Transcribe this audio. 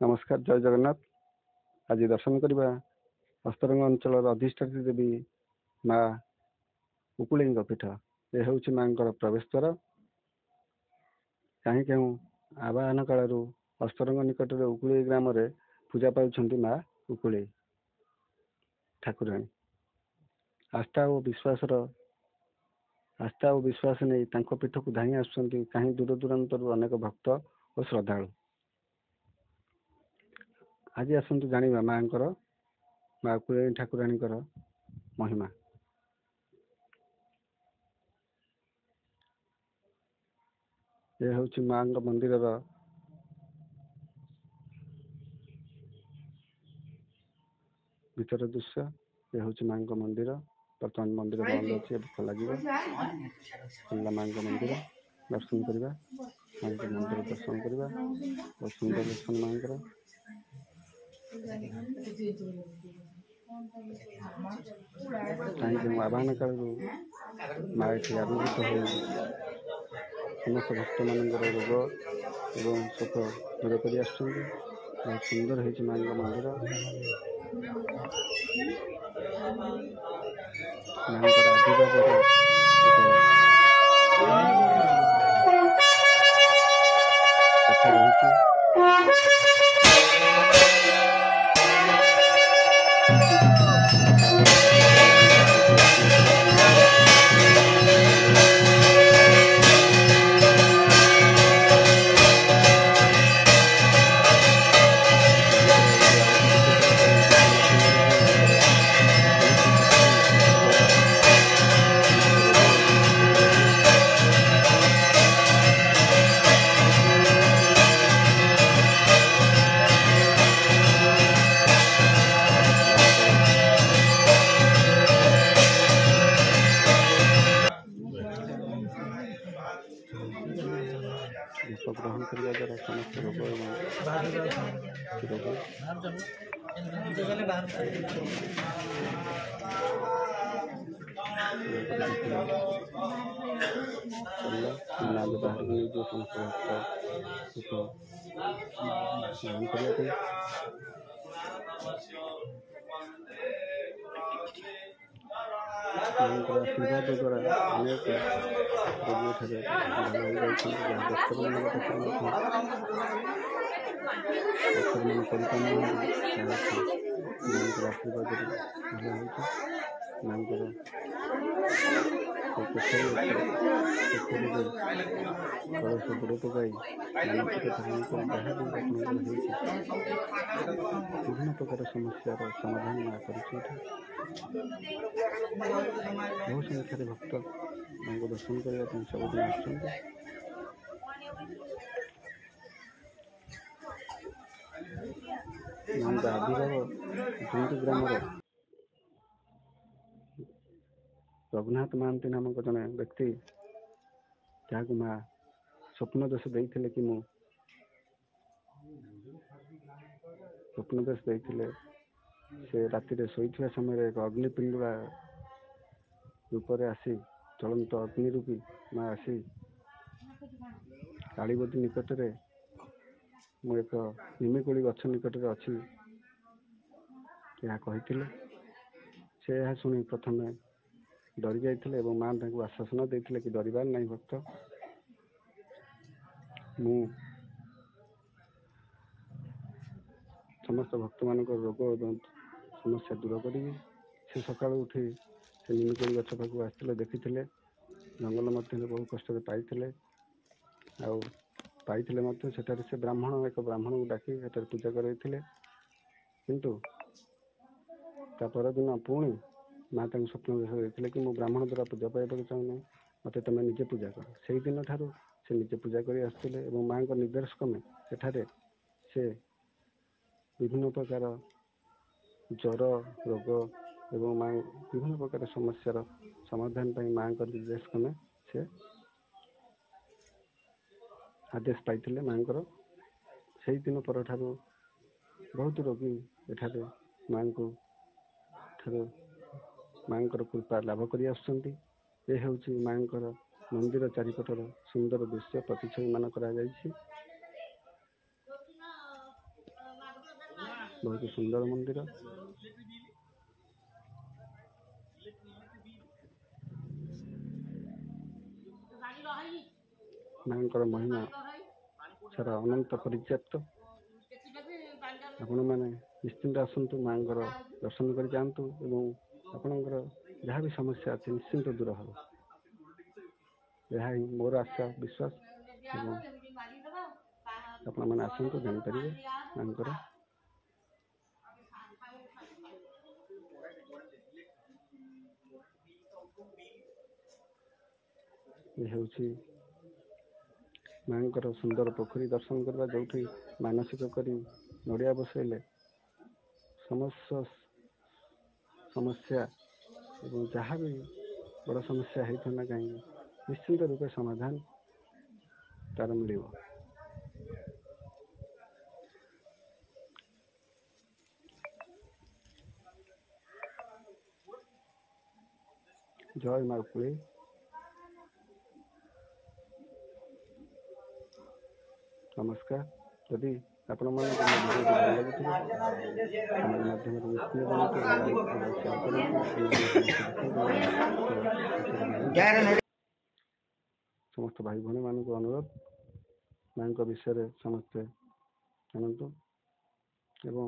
नमस्कार जय जगन्नाथ। आज दर्शन करवा हस्तरंग अंचल अधिष्ठात्री देवी माँ उकुली पीठ। यह हूँ माँ प्रवेश द्वार। कहीं क्यों आवाहन काल हस्तरंग निकट में उकुली ग्राम पूजा पाँच माँ उकुली ठाकुराणी। आस्था और विश्वास नहीं पीठ को धाई आसुँच कहीं दूर दूरांत अनेक भक्त और श्रद्धालु। आज आसतु जाना माँ माँ उकुली ठाकुराणी महिमा। यह हूँ माँ मंदिर भीतर दृश्य। यह हूँ माँ मंदिर। बर्तमान मंदिर बंद अच्छी खोला माँ मंदिर दर्शन करवा। माँ मंदिर दर्शन करवा बहुत सुंदर दर्शन माँ कहीं आह्वान काल माँ ये आविर्भूत हो समस्त भक्त मान रोग एवं सुख दूर कर बहुत सुंदर है माँ मंदिर। माँ आशीर्वाद कथा रही। ग्रहण करने द्वारा समस्त रोग बाहर जो समस्त भक्त ग्रहण करने आशीर्वाद द्वारा अनेक रोगी भल हो जाती डॉक्टर मान आशीर्वाद भल हो कलश बुड़ पकाई विभिन्न प्रकार समस्यार समाधान माँ कर बहुत संख्यार भक्त माँ को दर्शन करने सबुदिन आसुँच। माँ आविर्भाव दुईटी ग्राम रघुनाथ महांती नामक जड़े व्यक्ति जहाँ माँ स्वप्न देश देते कि मु स्वप्न देश देते से राति शोता समय एक अग्निपिंडुला रूप आसी चलंत अग्नि रूपी माँ आसी कालीबदी निकट में मु एक निमिकोली गछ निकट में अच्छी कही से यह शुणी प्रथम डरी जाते माँ आश्वासन देते कि डरबार नहीं भक्त मु समस्त भक्त मान रोग एवं समस्या दूर करी। से सका उठी से निमिकोली गछ पाक आसते देखी जंगल मध्य बहुत कष्ट पाई सेठारे से ब्राह्मण एक ब्राह्मण को डाकी पूजा करते किंतु परदिन पुणी माँ स्वप्न देश देते कि मु ब्राह्मण द्वारा पूजा पाइबा चाहूना मत तुम निजे पूजा कर। से दिन ठार से निजे पूजा कर आसते माँ निर्देश क्रमे सेठारे से विभिन्न प्रकार ज्वर रोग एवं माँ विभिन्न प्रकार समस्यार समाधान पर माँ निर्देश क्रमे से आदेश पाई माँ से दिन पर बहुत रोगी एठारे माँ को माँ कृपा लाभ कर आसुँच। यह हूँ माँ मंदिर चारिपटर सुंदर दृश्य प्रतिच्छवि मान करा बहुत सुंदर मंदिर। मां महिमा सारा अनंत पर्याप्त। आपण मैंने निश्चिंत आसतु मां दर्शन कर जातु एवं आपणकर जहाँ भी समस्या अच्छे निश्चिंत दूर हम। यह मोर आशा विश्वास। आपण मैंने आसतु जापर मां हूँ मां सुंदर पोखरी दर्शन करवा जो मानसिक करी नड़िया बसैले समस्त समस्या एवं जहाँ भी बड़ समस्या होता ना कहीं निश्चिंत रूपे समाधान तार मिल। जय माँ कुली। नमस्कार। यदि आपण माध्यम समस्त भाई भाई मान अनुरोध मां विषय समस्ते जानतु एवं